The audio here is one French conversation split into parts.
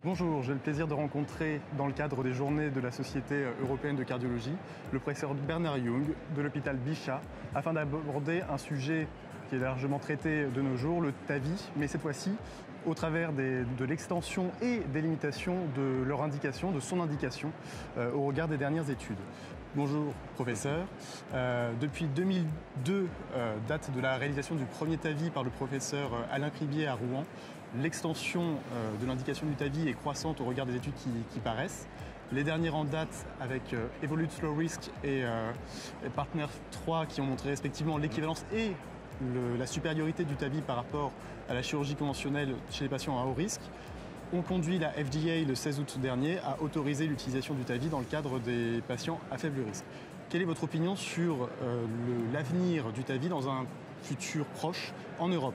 Bonjour, j'ai le plaisir de rencontrer, dans le cadre des journées de la Société européenne de cardiologie, le professeur Bernard Young de l'hôpital Bichat, afin d'aborder un sujet qui est largement traité de nos jours, le TAVI, mais cette fois-ci au travers de l'extension et des limitations de leur indication, de son indication, au regard des dernières études. Bonjour professeur. Depuis 2002, date de la réalisation du premier TAVI par le professeur Alain Cribier à Rouen, l'extension de l'indication du TAVI est croissante au regard des études qui paraissent. Les dernières en date avec Evolute Slow Risk et Partner 3 qui ont montré respectivement l'équivalence et la supériorité du TAVI par rapport à la chirurgie conventionnelle chez les patients à haut risque, ont conduit la FDA le 16 août dernier à autoriser l'utilisation du TAVI dans le cadre des patients à faible risque. Quelle est votre opinion sur l'avenir du TAVI dans un futur proche en Europe ?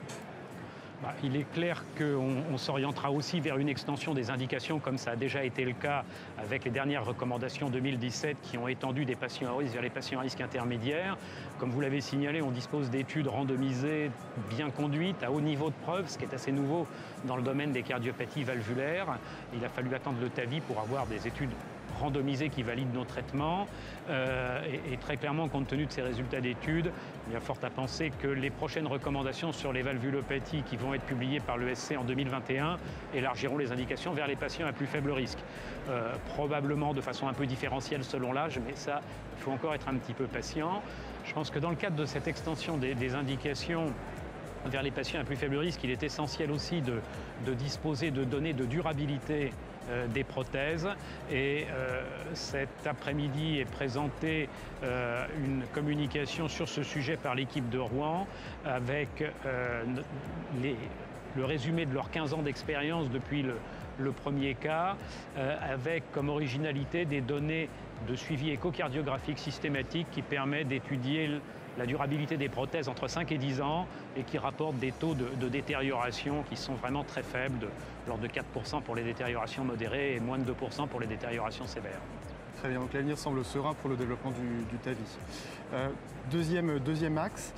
Il est clair qu'on s'orientera aussi vers une extension des indications, comme ça a déjà été le cas avec les dernières recommandations 2017 qui ont étendu des patients à risque vers les patients à risque intermédiaire. Comme vous l'avez signalé, on dispose d'études randomisées bien conduites, à haut niveau de preuve, ce qui est assez nouveau dans le domaine des cardiopathies valvulaires. Il a fallu attendre le TAVI pour avoir des études randomisés qui valident nos traitements. Et très clairement, compte tenu de ces résultats d'études, il y a fort à penser que les prochaines recommandations sur les valvulopathies qui vont être publiées par l'ESC en 2021 élargiront les indications vers les patients à plus faible risque. Probablement de façon un peu différentielle selon l'âge, mais ça, il faut encore être un petit peu patient. Je pense que dans le cadre de cette extension des indications vers les patients à plus faible risque, il est essentiel aussi de disposer de données de durabilité des prothèses. Et cet après-midi est présentée une communication sur ce sujet par l'équipe de Rouen avec le résumé de leurs 15 ans d'expérience depuis le premier cas, avec comme originalité des données de suivi échocardiographique systématique qui permet d'étudier la durabilité des prothèses entre 5 et 10 ans et qui rapportent des taux de détérioration qui sont vraiment très faibles, de l'ordre de 4% pour les détériorations modérées et moins de 2% pour les détériorations sévères. Très bien, donc l'avenir semble serein pour le développement du TAVI. Deuxième axe.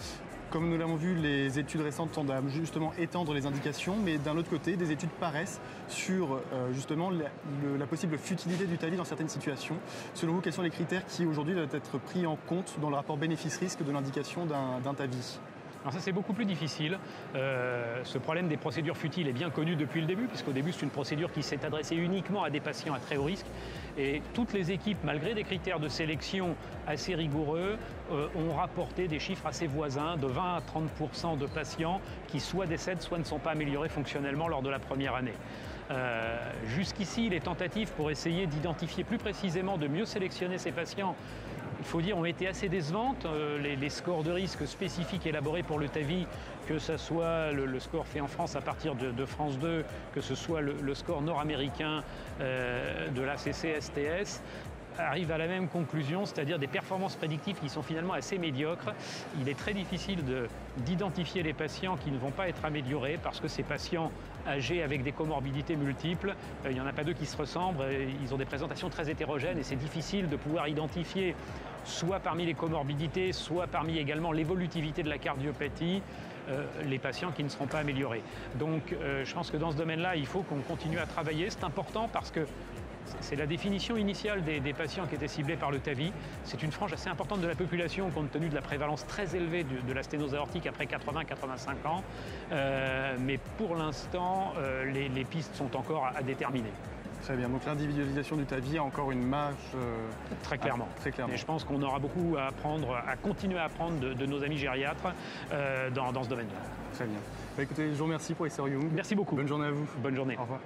Comme nous l'avons vu, les études récentes tendent à justement étendre les indications, mais d'un autre côté, des études paraissent sur justement la possible futilité du TAVI dans certaines situations. Selon vous, quels sont les critères qui aujourd'hui doivent être pris en compte dans le rapport bénéfice-risque de l'indication d'un TAVI ? Alors ça, c'est beaucoup plus difficile. Ce problème des procédures futiles est bien connu depuis le début, puisqu'au début, c'est une procédure qui s'est adressée uniquement à des patients à très haut risque. Et toutes les équipes, malgré des critères de sélection assez rigoureux, ont rapporté des chiffres assez voisins, de 20 à 30% de patients qui soit décèdent, soit ne sont pas améliorés fonctionnellement lors de la première année. Jusqu'ici, les tentatives pour essayer d'identifier plus précisément, de mieux sélectionner ces patients, il faut dire, ont été assez décevantes. Les scores de risque spécifiques élaborés pour le TAVI, que ce soit le score fait en France à partir de France 2, que ce soit le score nord-américain de l'ACC-STS, arrivent à la même conclusion, c'est-à-dire des performances prédictives qui sont finalement assez médiocres. Il est très difficile d'identifier les patients qui ne vont pas être améliorés parce que ces patients âgés avec des comorbidités multiples, il n'y en a pas deux qui se ressemblent, ils ont des présentations très hétérogènes et c'est difficile de pouvoir identifier soit parmi les comorbidités, soit parmi également l'évolutivité de la cardiopathie, les patients qui ne seront pas améliorés. Donc je pense que dans ce domaine-là, il faut qu'on continue à travailler. C'est important parce que c'est la définition initiale des patients qui étaient ciblés par le TAVI. C'est une frange assez importante de la population compte tenu de la prévalence très élevée de la sténose aortique après 80-85 ans. Mais pour l'instant, les pistes sont encore à déterminer. Très bien, donc l'individualisation du TAVI a encore une marge... Très clairement. Très clairement. Et je pense qu'on aura beaucoup à apprendre, à continuer à apprendre de nos amis gériatres dans ce domaine-là. Très bien. Écoutez, je vous remercie, professeur Young. Merci beaucoup. Bonne journée à vous. Bonne journée. Au revoir.